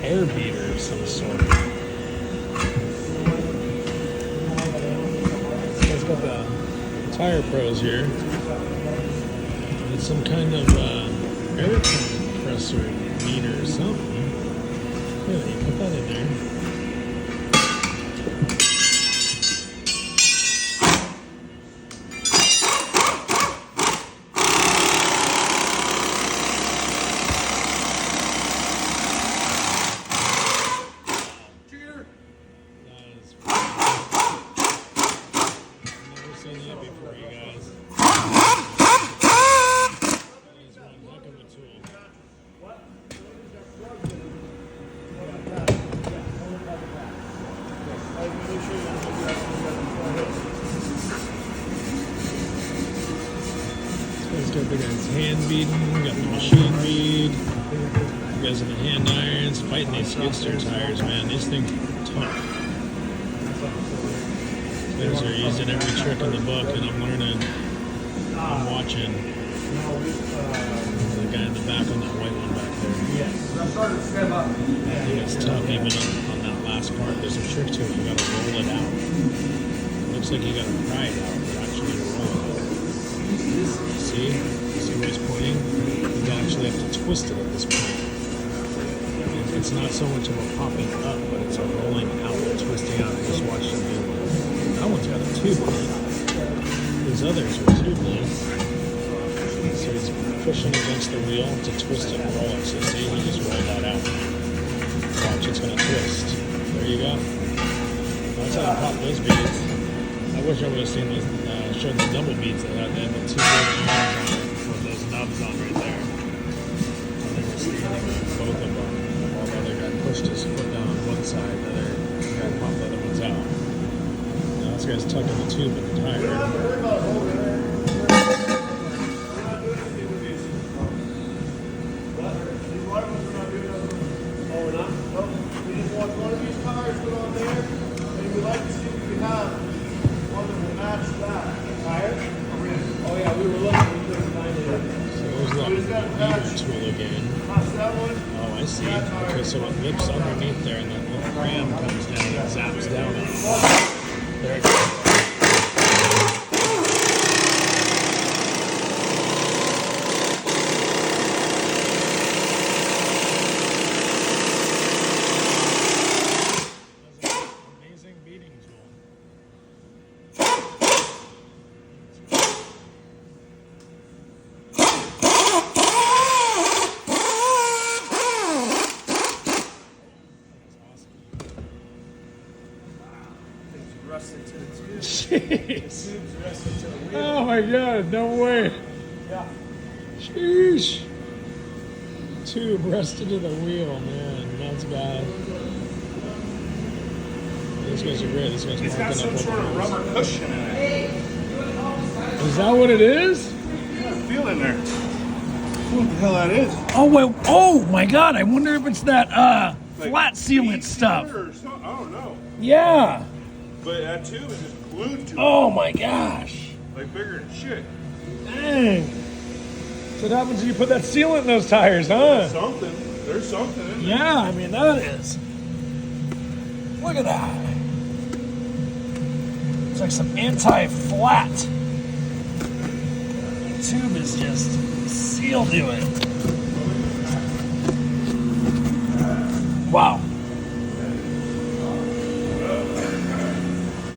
air beater of some sort. It's got the Tire Pros here. It's some kind of air compressor meter or something. Yeah, you put that in there. He's got the guy's hand beating, got the machine bead. You guys have the hand irons, fighting these skidster tires, man. These things are tough. These guys are using every trick in the book, and I'm learning. I'm watching. The guy in the back on that white one back there. I think it's tough even on that last part. There's a trick to it. You gotta roll it out. It looks like you gotta pry it out, but actually roll it out. See where he's pointing? You actually have to twist it at this point. It's not so much of a popping up, but it's a rolling out, twisting out. I just watched him do one. That one's got a tube in it. These others are tubeless. So he's pushing against the wheel to twist it and roll it. So see, he just rolled that out. Watch, it's going to twist. There you go. That's how you pop those beads. I wish I would have seen those, showed the double beads that had the two golden knobs on it, with those nubs on right there. And they were standing both of them, while the other guy pushed his foot down on one side, the other guy popped the other ones out. Now this guy's tucking the tube in the tire. Tool again. Oh, I see. Okay, so it lips underneath there, and that little ram comes down and zaps down on it. There it goes. Amazing beating tool. Jeez. Oh my God, no way. Yeah. Sheesh. Tube rusted to the wheel, man. That's bad. These guys are great. These guys are It's got some sort of rubber cushion in it. Is that what it is? Yeah, feel in there. What the hell that is? Oh, well, oh my God. I wonder if it's that Like flat sealant paint stuff. or something? I don't know. Yeah. But that tube is just glued to it. Oh my gosh. Like bigger than shit. Dang. So what happens when you put that sealant in those tires, huh? Something. There's something in there. Yeah, I mean, that is. Look at that. It's like some anti-flat. The tube is just sealed to it.